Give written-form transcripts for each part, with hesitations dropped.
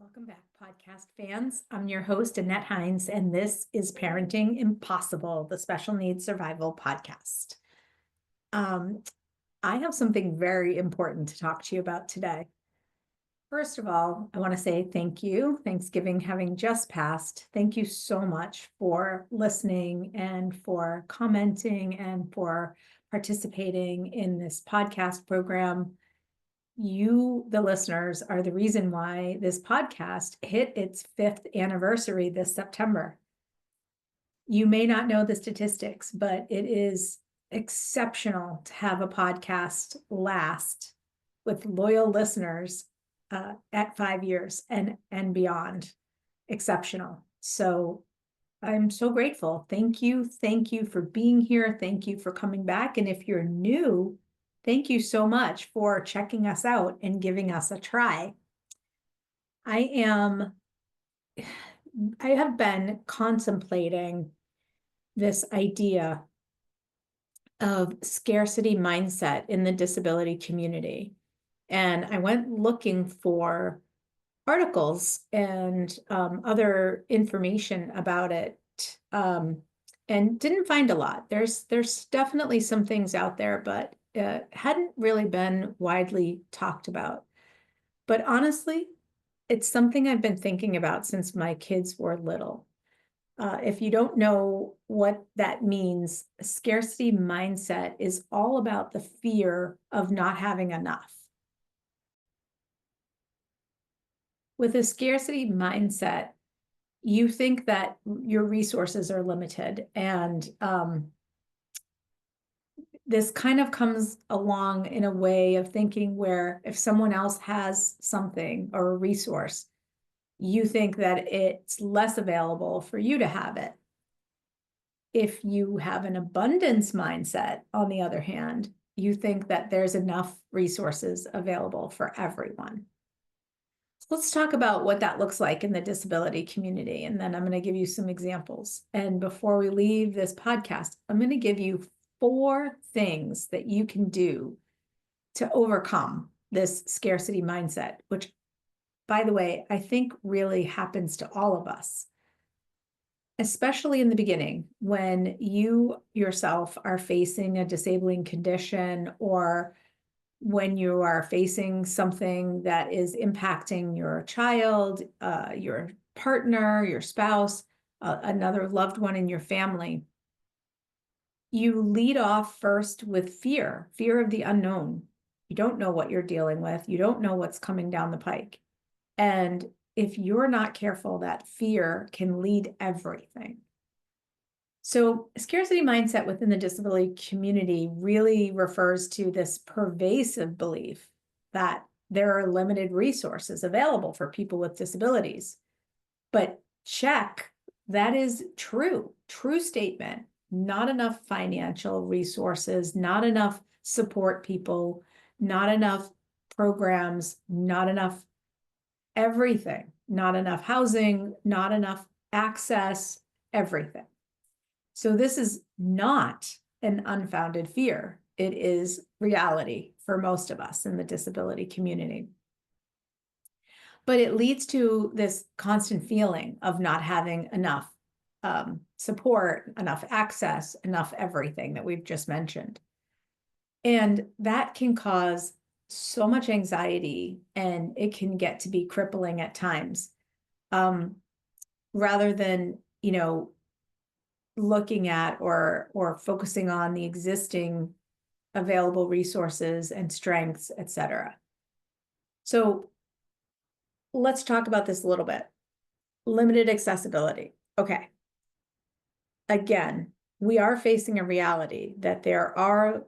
Welcome back, podcast fans. I'm your host, Annette Hines, and this is Parenting Impossible, the Special Needs Survival Podcast. I have something very important to talk to you about today. First of all, I want to say thank you. Thanksgiving having just passed. Thank you so much for listening and for commenting and for participating in this podcast program. You, the listeners, are the reason why this podcast hit its 5th anniversary this September. You may not know the statistics, but it is exceptional to have a podcast last with loyal listeners at 5 years and beyond. Exceptional. So I'm so grateful. Thank you. Thank you for being here. Thank you for coming back. And if you're new, thank you so much for checking us out and giving us a try. I have been contemplating this idea of scarcity mindset in the disability community. And I went looking for articles and other information about it, and didn't find a lot. There's definitely some things out there, but hadn't really been widely talked about. But honestly, it's something I've been thinking about since my kids were little. If you don't know what that means, scarcity mindset is all about the fear of not having enough. With a scarcity mindset, you think that your resources are limited, and this kind of comes along in a way of thinking where if someone else has something or a resource, you think that it's less available for you to have it. If you have an abundance mindset, on the other hand, you think that there's enough resources available for everyone. So let's talk about what that looks like in the disability community, and then I'm going to give you some examples. And before we leave this podcast, I'm going to give you 4 things that you can do to overcome this scarcity mindset, which, by the way, I think really happens to all of us, especially in the beginning when you yourself are facing a disabling condition, or when you are facing something that is impacting your child, your partner, your spouse, another loved one in your family. You lead off first with fear of the unknown. You don't know what you're dealing with. You don't know what's coming down the pike. And if you're not careful, that fear can lead everything. So scarcity mindset within the disability community really refers to this pervasive belief that there are limited resources available for people with disabilities. But check, that is true statement. Not enough financial resources, not enough support people, not enough programs, not enough everything, not enough housing, not enough access, everything. So this is not an unfounded fear. It is reality for most of us in the disability community. But it leads to this constant feeling of not having enough support, enough access, enough everything that we've just mentioned. And that can cause so much anxiety, and it can get to be crippling at times. Rather than, looking at or focusing on the existing available resources and strengths, etc. So let's talk about this a little bit. Limited accessibility. Okay. Again, we are facing a reality that there are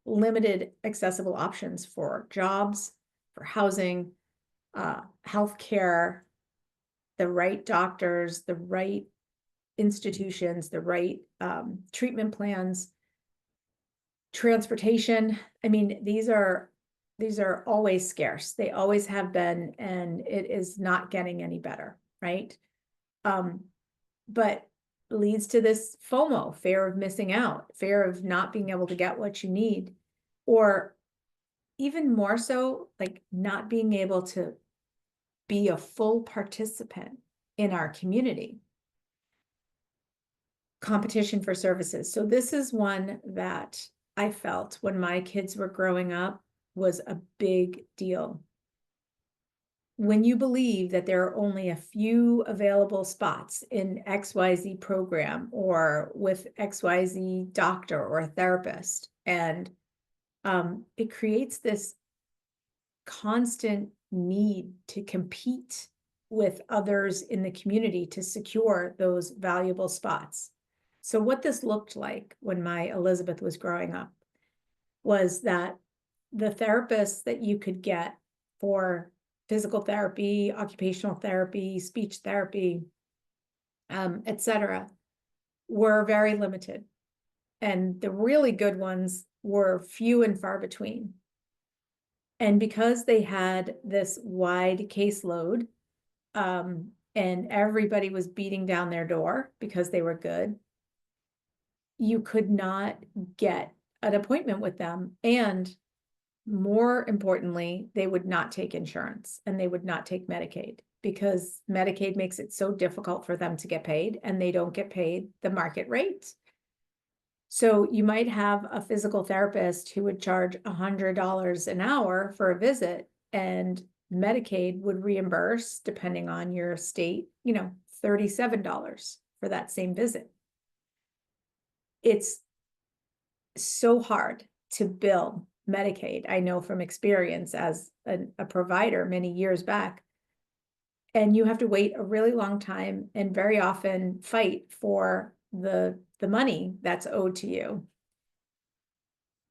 limited accessible options for jobs, for housing, healthcare, the right doctors, the right institutions, the right treatment plans, transportation. I mean, these are always scarce. They always have been, and it is not getting any better, right? But leads to this FOMO, fear of missing out, fear of not being able to get what you need, or even more so, like not being able to be a full participant in our community. Competition for services. So this is one that I felt when my kids were growing up was a big deal. When you believe that there are only a few available spots in XYZ program or with XYZ doctor or a therapist, and it creates this constant need to compete with others in the community to secure those valuable spots. So what this looked like when my Elizabeth was growing up was that the therapists that you could get for physical therapy, occupational therapy, speech therapy, etc., were very limited. And the really good ones were few and far between. And because they had this wide caseload, and everybody was beating down their door because they were good, you could not get an appointment with them. And more importantly, they would not take insurance and they would not take Medicaid because Medicaid makes it so difficult for them to get paid, and they don't get paid the market rate. So you might have a physical therapist who would charge $100 an hour for a visit, and Medicaid would reimburse, depending on your state, $37 for that same visit. It's so hard to bill Medicaid. I know from experience as a provider many years back. And you have to wait a really long time and very often fight for the money that's owed to you.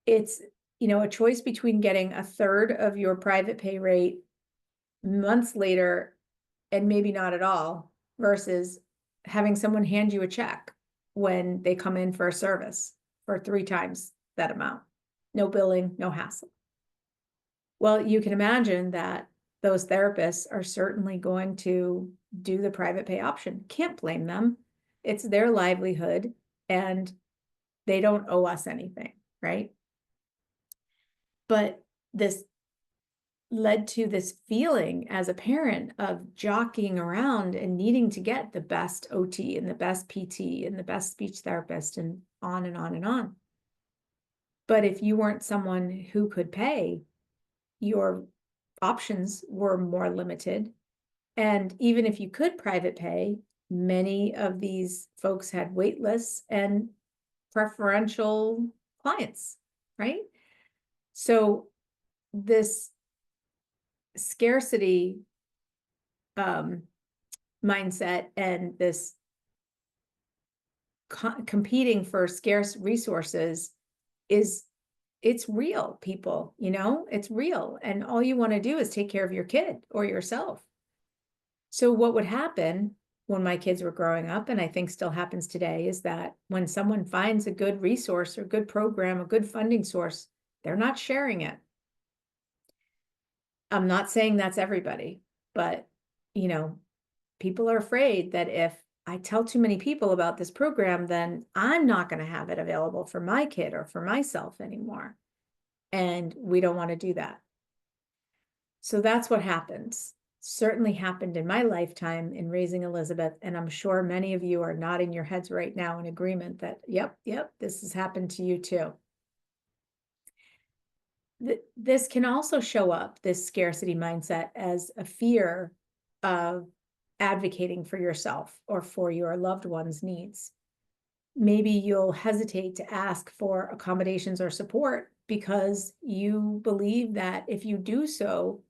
It's, a choice between getting a third of your private pay rate months later and maybe not at all, versus having someone hand you a check when they come in for a service for 3 times that amount. No billing, no hassle. Well, you can imagine that those therapists are certainly going to do the private pay option. Can't blame them. It's their livelihood and they don't owe us anything, right? But this led to this feeling as a parent of jockeying around and needing to get the best OT and the best PT and the best speech therapist and on and on and on. But if you weren't someone who could pay, your options were more limited. And even if you could private pay, many of these folks had wait lists and preferential clients, right? So this scarcity mindset and this competing for scarce resources it's real, people, it's real. And all you want to do is take care of your kid or yourself. So what would happen when my kids were growing up, and I think still happens today, is that when someone finds a good resource or good program, a good funding source, they're not sharing it. I'm not saying that's everybody, but people are afraid that if I tell too many people about this program, then I'm not going to have it available for my kid or for myself anymore. And we don't want to do that. So that's what happens. Certainly happened in my lifetime in raising Elizabeth. And I'm sure many of you are nodding your heads right now in agreement that, yep, this has happened to you too. This can also show up, this scarcity mindset, as a fear of advocating for yourself or for your loved one's needs. Maybe you'll hesitate to ask for accommodations or support because you believe that if you do so,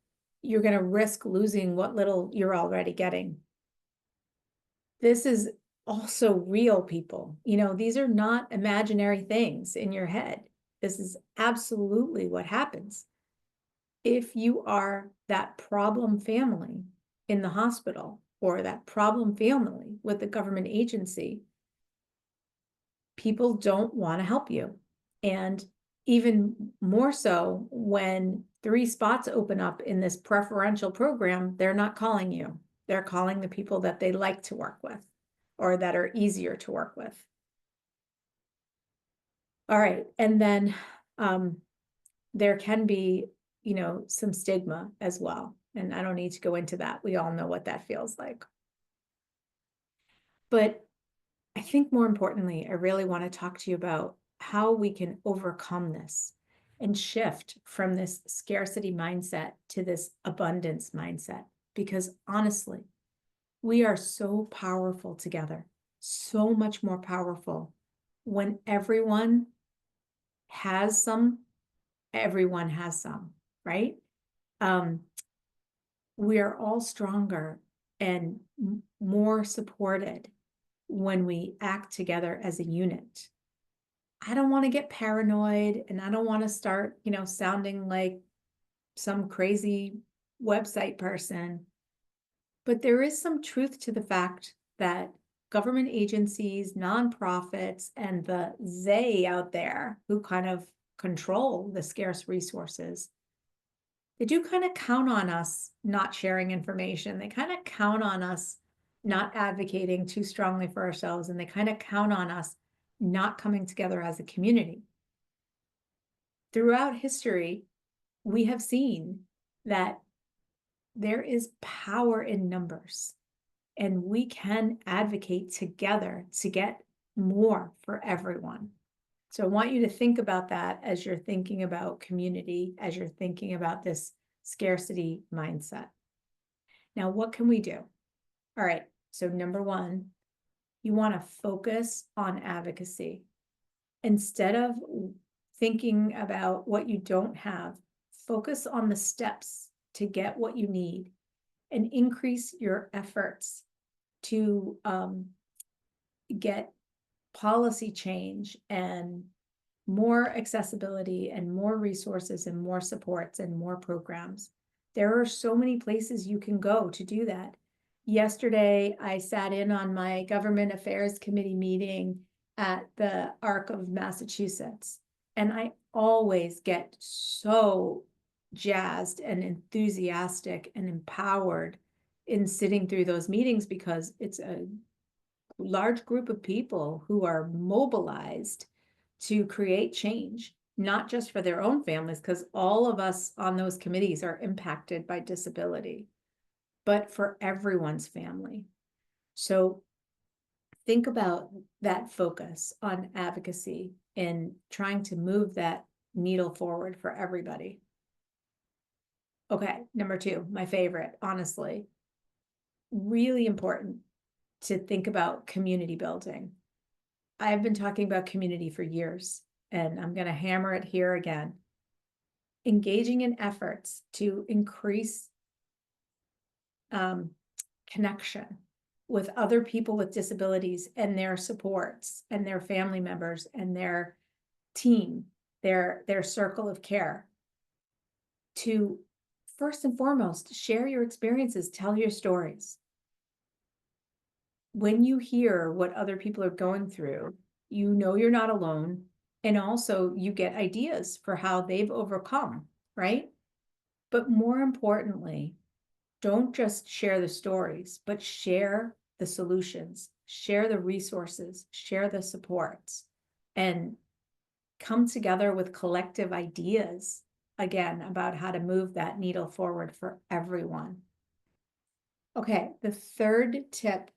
you're going to risk losing what little you're already getting. This is also real, people. These are not imaginary things in your head. This is absolutely what happens. If you are that problem family in the hospital or that problem family with the government agency, people don't want to help you. And even more so when 3 spots open up in this preferential program, they're not calling you. They're calling the people that they like to work with or that are easier to work with. All right. And then there can be some stigma as well. And I don't need to go into that. We all know what that feels like. But I think more importantly, I really want to talk to you about how we can overcome this and shift from this scarcity mindset to this abundance mindset. Because honestly, we are so powerful together, so much more powerful when everyone has some, right? We are all stronger and more supported when we act together as a unit. I don't want to get paranoid, and I don't want to start, sounding like some crazy website person. But there is some truth to the fact that government agencies, nonprofits, and the they out there who kind of control the scarce resources, they do kind of count on us not sharing information. They kind of count on us not advocating too strongly for ourselves, and they kind of count on us not coming together as a community. Throughout history, we have seen that there is power in numbers, and we can advocate together to get more for everyone. So I want you to think about that as you're thinking about community, as you're thinking about this scarcity mindset. Now, what can we do? All right, so number one, you want to focus on advocacy. Instead of thinking about what you don't have, focus on the steps to get what you need and increase your efforts to get policy change and more accessibility and more resources and more supports and more programs. There are so many places you can go to do that. Yesterday, I sat in on my Government Affairs Committee meeting at the ARC of Massachusetts, and I always get so jazzed and enthusiastic and empowered in sitting through those meetings, because it's a large group of people who are mobilized to create change, not just for their own families, because all of us on those committees are impacted by disability, but for everyone's family. So think about that focus on advocacy and trying to move that needle forward for everybody. Okay, number two, my favorite, honestly, really important to think about community building. I've been talking about community for years, and I'm going to hammer it here again. Engaging in efforts to increase connection with other people with disabilities and their supports and their family members and their team, their circle of care, to first and foremost share your experiences, tell your stories. When you hear what other people are going through, you know you're not alone, and also you get ideas for how they've overcome, right? But more importantly, don't just share the stories, but share the solutions, share the resources, share the supports, and come together with collective ideas, again, about how to move that needle forward for everyone. Okay, the third tip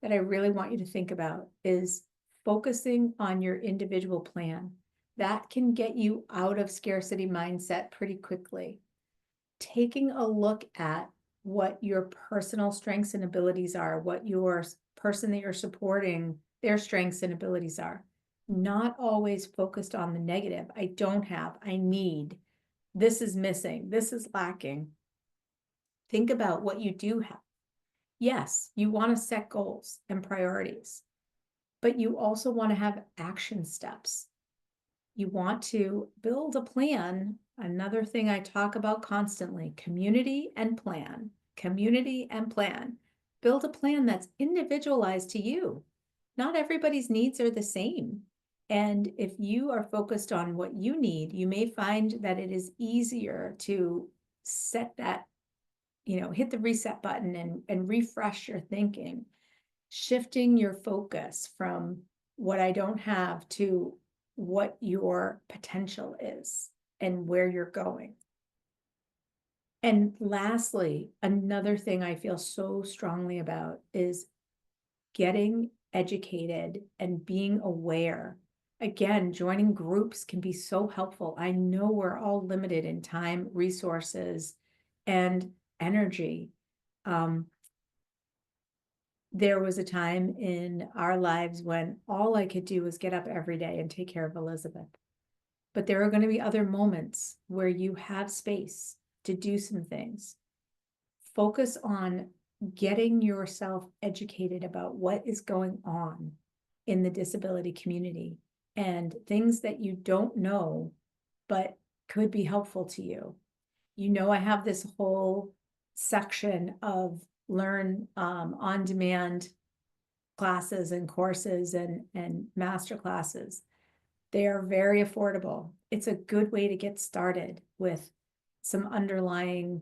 that I really want you to think about is focusing on your individual plan. That can get you out of scarcity mindset pretty quickly. Taking a look at what your personal strengths and abilities are, what your person that you're supporting, their strengths and abilities are. Not always focused on the negative. I don't have, I need, this is missing, this is lacking. Think about what you do have. Yes, you want to set goals and priorities, but you also want to have action steps. You want to build a plan. Another thing I talk about constantly, community and plan, community and plan. Build a plan that's individualized to you. Not everybody's needs are the same. And if you are focused on what you need, you may find that it is easier to set that, hit the reset button and refresh your thinking, shifting your focus from what I don't have to what your potential is and where you're going. And lastly, another thing I feel so strongly about is getting educated and being aware. Again, joining groups can be so helpful. I know we're all limited in time, resources, and energy. There was a time in our lives when all I could do was get up every day and take care of Elizabeth. But there are going to be other moments where you have space to do some things. Focus on getting yourself educated about what is going on in the disability community and things that you don't know, but could be helpful to you. You know, I have this whole section of learn on demand classes and courses and master classes. They are very affordable. It's a good way to get started with some underlying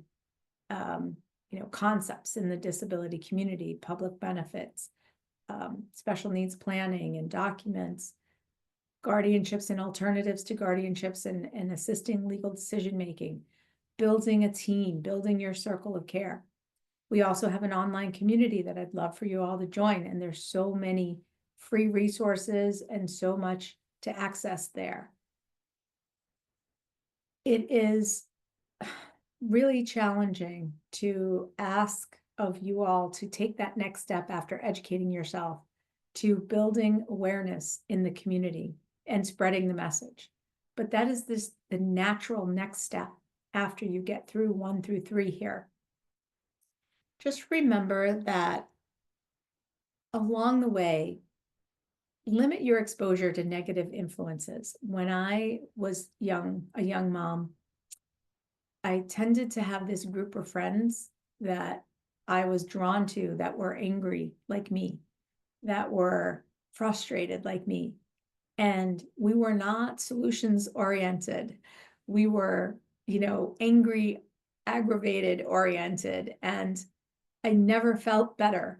concepts in the disability community, public benefits, special needs planning and documents, guardianships and alternatives to guardianships and assisting legal decision making, building a team, building your circle of care. We also have an online community that I'd love for you all to join, and there's so many free resources and so much to access there. It is really challenging to ask of you all to take that next step after educating yourself to building awareness in the community and spreading the message. But that is the natural next step after you get through 1 through 3 here. Just remember that along the way, limit your exposure to negative influences. When I was a young mom, I tended to have this group of friends that I was drawn to that were angry like me, that were frustrated like me. And we were not solutions oriented. We were, angry, aggravated oriented. And I never felt better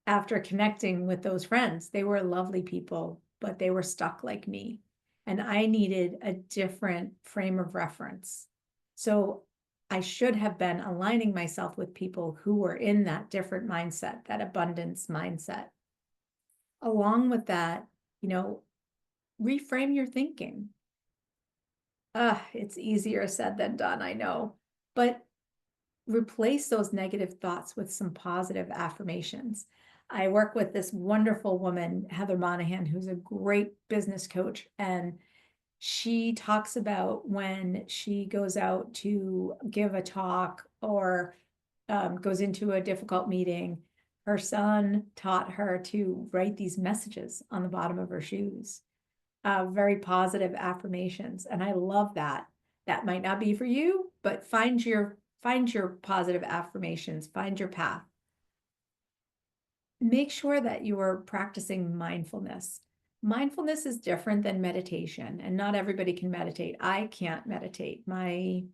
after connecting with those friends. They were lovely people, but they were stuck like me. And I needed a different frame of reference. So I should have been aligning myself with people who were in that different mindset, that abundance mindset. Along with that, reframe your thinking. It's easier said than done, I know, but replace those negative thoughts with some positive affirmations. I work with this wonderful woman, Heather Monahan, who's a great business coach, and she talks about when she goes out to give a talk or goes into a difficult meeting, her son taught her to write these messages on the bottom of her shoes, very positive affirmations. And I love that. That might not be for you, but find your positive affirmations, find your path. Make sure that you are practicing mindfulness. Mindfulness is different than meditation, and not everybody can meditate. I can't meditate. My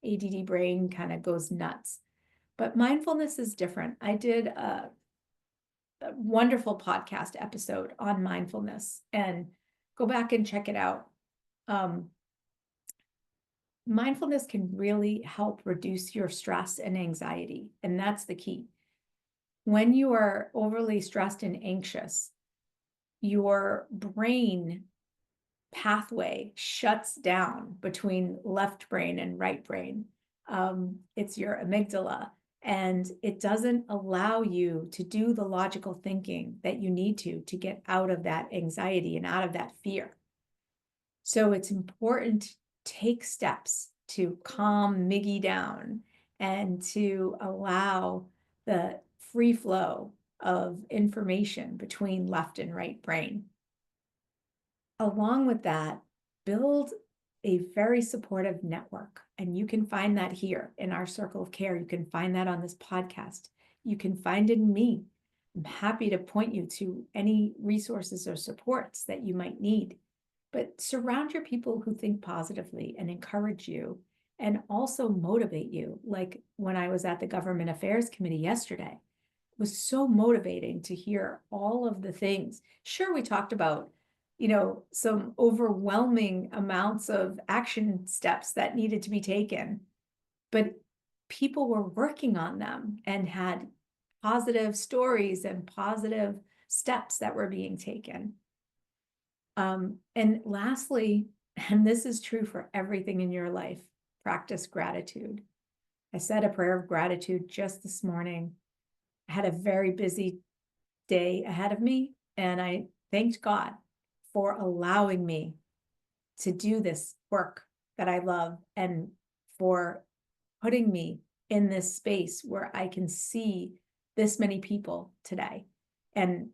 ADD brain kind of goes nuts. But mindfulness is different. I did a wonderful podcast episode on mindfulness, and go back and check it out. Mindfulness can really help reduce your stress and anxiety, and that's the key. When you are overly stressed and anxious, your brain pathway shuts down between left brain and right brain. It's your amygdala, and it doesn't allow you to do the logical thinking that you need to get out of that anxiety and out of that fear. So it's important to take steps to calm Miggy down and to allow the free flow of information between left and right brain. Along with that, build a very supportive network. And you can find that here in our circle of care. You can find that on this podcast. You can find it in me. I'm happy to point you to any resources or supports that you might need. But surround your people who think positively and encourage you and also motivate you. Like when I was at the Government Affairs Committee yesterday, it was so motivating to hear all of the things. Sure, we talked about, some overwhelming amounts of action steps that needed to be taken. But people were working on them and had positive stories and positive steps that were being taken. And lastly, and this is true for everything in your life, practice gratitude. I said a prayer of gratitude just this morning. I had a very busy day ahead of me, and I thanked God for allowing me to do this work that I love and for putting me in this space where I can see this many people today and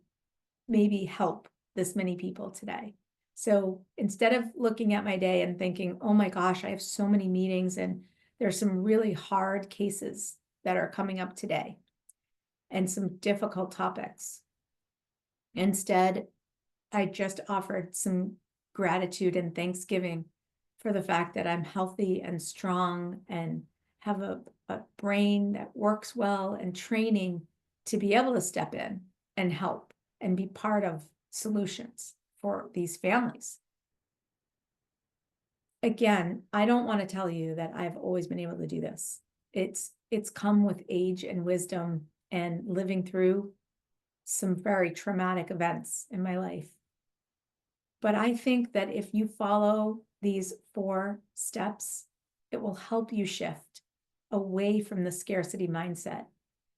maybe help this many people today. So instead of looking at my day and thinking, oh my gosh, I have so many meetings and there's some really hard cases that are coming up today and some difficult topics. Instead, I just offered some gratitude and thanksgiving for the fact that I'm healthy and strong and have a brain that works well and training to be able to step in and help and be part of solutions for these families. Again, I don't want to tell you that I've always been able to do this. It's come with age and wisdom and living through some very traumatic events in my life. But I think that if you follow these 4 steps, it will help you shift away from the scarcity mindset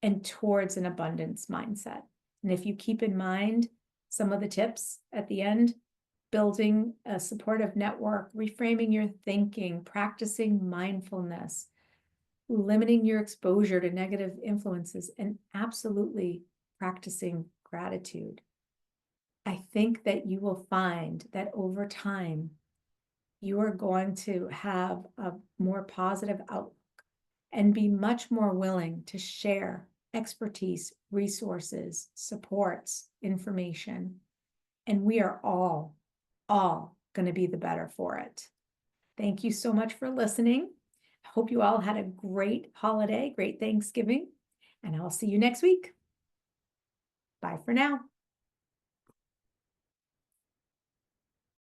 and towards an abundance mindset. And if you keep in mind some of the tips at the end, building a supportive network, reframing your thinking, practicing mindfulness, limiting your exposure to negative influences, and absolutely practicing gratitude, I think that you will find that over time, you are going to have a more positive outlook and be much more willing to share expertise, resources, supports, information. And we are all going to be the better for it. Thank you so much for listening. I hope you all had a great holiday, great Thanksgiving, and I'll see you next week. Bye for now.